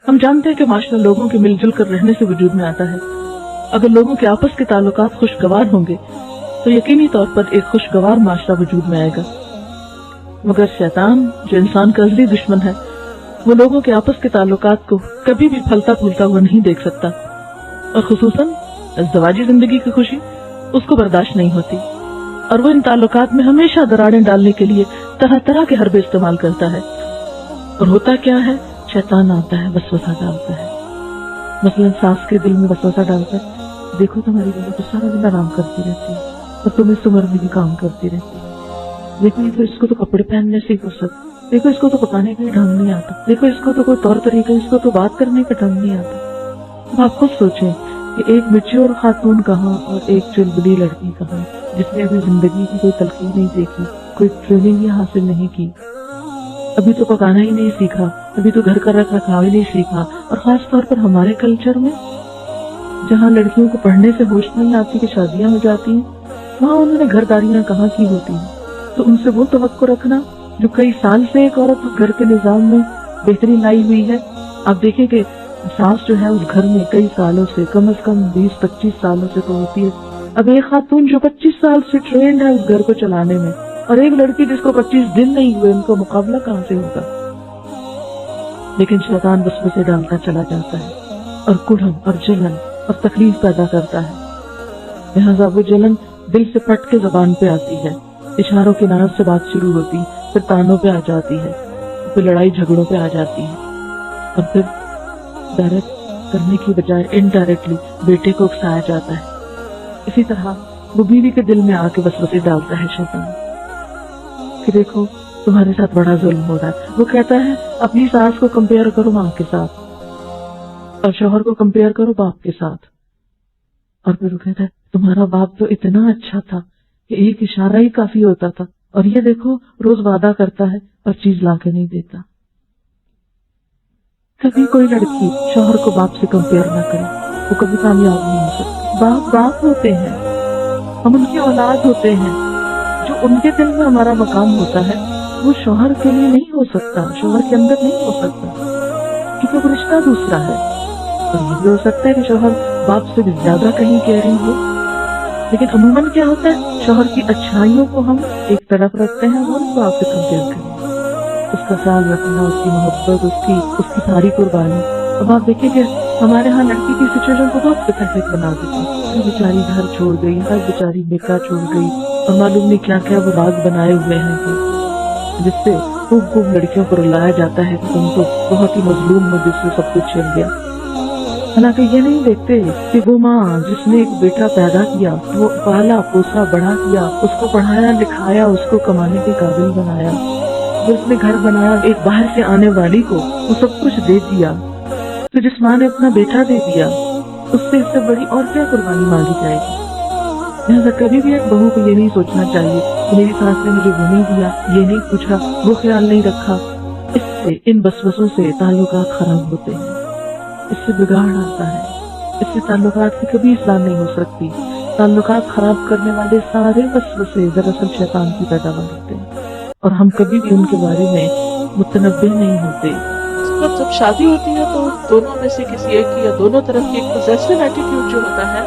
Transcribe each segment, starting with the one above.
ہم جانتے ہیں کہ معاشرہ لوگوں کے مل جل کر رہنے سے وجود میں آتا ہے. اگر لوگوں کے آپس کے تعلقات خوشگوار ہوں گے تو یقینی طور پر ایک خوشگوار معاشرہ وجود میں آئے گا. مگر شیطان جو انسان کا ازلی دشمن ہے وہ لوگوں کے آپس کے تعلقات کو کبھی بھی پھلتا پھولتا ہوا نہیں دیکھ سکتا، اور خصوصاً ازدواجی زندگی کی خوشی اس کو برداشت نہیں ہوتی، اور وہ ان تعلقات میں ہمیشہ دراڑیں ڈالنے کے لیے طرح طرح کے حربے استعمال کرتا ہے. اور ہوتا کیا ہے، شیطان آتا ہے، وسوسہ ڈالتا ہے. مثلا ساس کے دل میں وسوسہ ڈالتا ہے، دیکھو تمہاری بیوی تو سارا دن آرام کرتی رہتی ہے اور تم اس عمر میں بھی کام کرتی رہتی ہے. دیکھو اس کو تو کپڑے پہننے سے فرصت، دیکھو اس کو تو پکانے کا ڈھنگ نہیں آتا، دیکھو اس کو تو کوئی طور طریقہ، اس کو تو بات کرنے کا ڈھنگ نہیں آتا. اب آپ خود سوچیں کہ ایک میچور خاتون کہاں اور ایک چلبلی لڑکی کہاں، جس نے ابھی زندگی کی کوئی تلخی نہیں دیکھی، کوئی ٹریننگ ہی حاصل نہیں کی، ابھی تو پکانا ہی نہیں سیکھا، ابھی تو گھر کا رکھ رکھاو ہی نہیں سیکھا. اور خاص طور پر ہمارے کلچر میں جہاں لڑکیوں کو پڑھنے سے ہوش نہیں آتی کہ شادیاں ہو جاتی ہیں، وہاں انہوں نے گھرداریاں کہاں کی ہوتی ہیں. تو ان سے وہ توقع رکھنا جو کئی سال سے ایک عورت اس گھر کے نظام میں بہتری لائی ہوئی ہے. آپ دیکھیں کہ ساس جو ہے اس گھر میں کئی سالوں سے، کم از کم 20-25 سالوں سے تو ہوتی ہے. اب ایک خاتون جو 25 سال سے ٹرینڈ ہے اس گھر کو چلانے میں، اور ایک لڑکی جس کو 25 دن نہیں ہوئے، ان کا مقابلہ کہاں سے ہوگا؟ لیکن شیطان وسوسے ڈالتا چلا جاتا ہے اور کڑھن اور جلن اور تکلیف پیدا کرتا ہے. لہذا وہ جلن دل سے پھٹ کے زبان پہ آتی ہے، اشاروں کی ناز سے بات شروع ہوتی، پھر تانوں پہ آ جاتی ہے، پھر لڑائی جھگڑوں پہ آ جاتی ہے، اور پھر ڈائریکٹ کرنے کی بجائے انڈائریکٹلی بیٹے کو اکسایا جاتا ہے. اسی طرح وہ بیوی کے دل میں آ کے وسوسے ڈالتا ہے شیطان کہ دیکھو تمہارے ساتھ بڑا ظلم ہو رہا ہے. وہ کہتا ہے اپنی ساس کو کمپیئر کرو ماں کے ساتھ اور شوہر کو کمپیئر کرو باپ کے ساتھ، اور پھر وہ کہتا ہے تمہارا باپ تو اتنا اچھا تھا کہ ایک اشارہ ہی کافی ہوتا تھا، اور یہ دیکھو روز وعدہ کرتا ہے اور چیز لا کے نہیں دیتا. کبھی کوئی لڑکی شوہر کو باپ سے کمپیئر نہ کرے، وہ کبھی کامیاب نہیں ہو سکتی. باپ باپ ہوتے ہیں، ہم ان کی اولاد ہوتے ہیں. جو ان کے دل میں ہمارا مقام ہوتا ہے وہ شوہر کے لیے نہیں ہو سکتا، شوہر کے اندر نہیں ہو سکتا، کیونکہ وہ رشتہ دوسرا ہے. اور یہ بھی ہو سکتا ہے کہ شوہر باپ سے بھی زیادہ کہیں کیئرنگ ہو، لیکن عموماً کیا ہوتا ہے، شوہر کی اچھائیوں کو ہم ایک طرف رکھتے ہیں اور باپ سے کمپیئر کریں، اس کا خیال رکھنا، اس کی محبت، اس کی ساری قربانی. اب آپ دیکھیں کہ ہمارے ہاں لڑکی کی سچویشن کو بہت پیتھیٹک بنا دیتے ہیں. ہر بیچاری گھر چھوڑ گئی، ہر بیچاری بیکا چھوڑ گئی، اور معلوم نہیں کیا کیا وہ راز بنائے ہوئے ہیں کہ جس سے خوب لڑکیوں کو رلایا جاتا ہے کہ تم تو بہت ہی مظلوم ہو جس سے سب کچھ چھن گیا. حالانکہ یہ نہیں دیکھتے کہ وہ ماں جس نے ایک بیٹا پیدا کیا، وہ پالا پوسا بڑا کیا، اس کو پڑھایا لکھایا، اس کو کمانے کے قابل بنایا، اس نے گھر بنایا، ایک باہر سے آنے والی کو وہ سب کچھ دے دیا، تو جس ماں نے اپنا بیٹا دے دیا اس سے اس سے بڑی اور کیا قربانی مانگی جائے گی. لہٰذا کبھی بھی ایک بہو کو یہ نہیں سوچنا چاہیے کہ میری ساس نے مجھے وہ نہیں دیا، یہ نہیں پوچھا، وہ خیال نہیں رکھا. اس سے ان وسوسوں سے تعلقات خراب ہوتے ہیں، اس سے بگاڑ آتا ہے، اس سے تعلقات کی کبھی اصلاح نہیں ہو سکتی. تعلقات خراب کرنے والے سارے وسوسے دراصل شیطان کی پیداوار ہوتے ہیں، اور ہم کبھی بھی ان کے بارے میں متنبہ نہیں ہوتے. جب شادی ہوتی ہے تو دونوں میں سے کسی ایک کی یا دونوں طرف کی ایک پوزیسو ایٹیٹیوڈ جو ہوتا ہے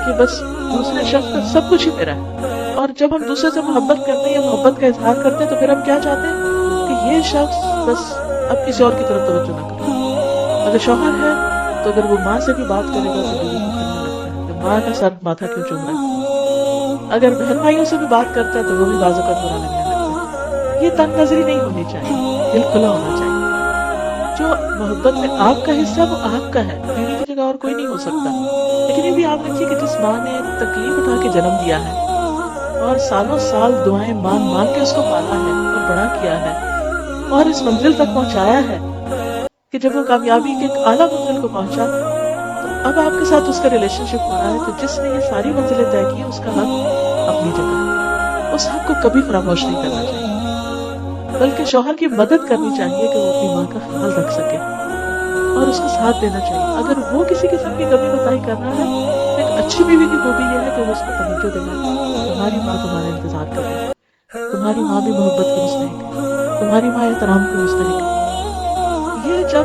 کہ بس دوسرے شخص کا سب کچھ ہی میرا ہے. اور جب ہم دوسرے سے محبت کرتے ہیں یا محبت کا اظہار کرتے ہیں تو پھر ہم کیا چاہتے ہیں کہ یہ شخص بس اب کسی اور کی طرف توجہ نہ کرے. اگر شوہر ہے تو اگر وہ ماں سے بھی بات کرے گا تو بیوی کو کرنے لگتا ہے کہ ماں کا سر ماتھا کیوں چوم رہا ہے. اگر بہن بھائیوں سے بھی بات کرتا ہے تو وہ بھی بعض اوقات برا لگنے لگتا ہے. یہ تنگ نظری نہیں ہونی چاہیے، دل کھلا ہونا چاہیے. جو محبت میں آپ کا حصہ وہ آپ کا ہے، بیوی کی جگہ اور کوئی نہیں ہو سکتا. لیکن یہ بھی یاد رکھیے کہ جس ماں نے تکلیف اٹھا کے جنم دیا ہے اور سالوں سال دعائیں مان کے اس کو پالا ہے اور بڑا کیا ہے اور اس منزل تک پہنچایا ہے کہ جب وہ کامیابی کے ایک اعلیٰ منزل کو پہنچا تو اب آپ کے ساتھ اس کا ریلیشن شپ ہو رہا ہے، تو جس نے یہ ساری منزلیں طے کی اس کا حق اپنی جگہ ہے. اس حق کو کبھی فراموش نہیں کرنا چاہیے، بلکہ شوہر کی مدد کرنی چاہیے کہ وہ اپنی ماں کا خیال رکھ سکے اور اس کو ساتھ دینا چاہیے. اگر وہ کسی قسم کی کمی بتائی کر رہا ہے، ایک اچھی بیوی کی خوبی یہ ہے کہ وہ اس کو توجہ دے گا. تمہاری ماں تمہارا انتظار کر رہی ہے، تمہاری ماں بھی محبت کی مستحق ہے، تمہاری ماں احترام کی مستحق ہے. یہ جب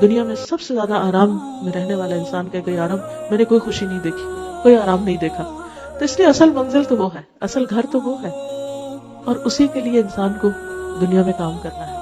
دنیا میں سب سے زیادہ آرام میں رہنے والا انسان کا کوئی آرام، میں نے کوئی خوشی نہیں دیکھی، کوئی آرام نہیں دیکھا. تو اس لیے اصل منزل تو وہ ہے، اصل گھر تو وہ ہے، اور اسی کے لیے انسان کو دنیا میں کام کرنا ہے.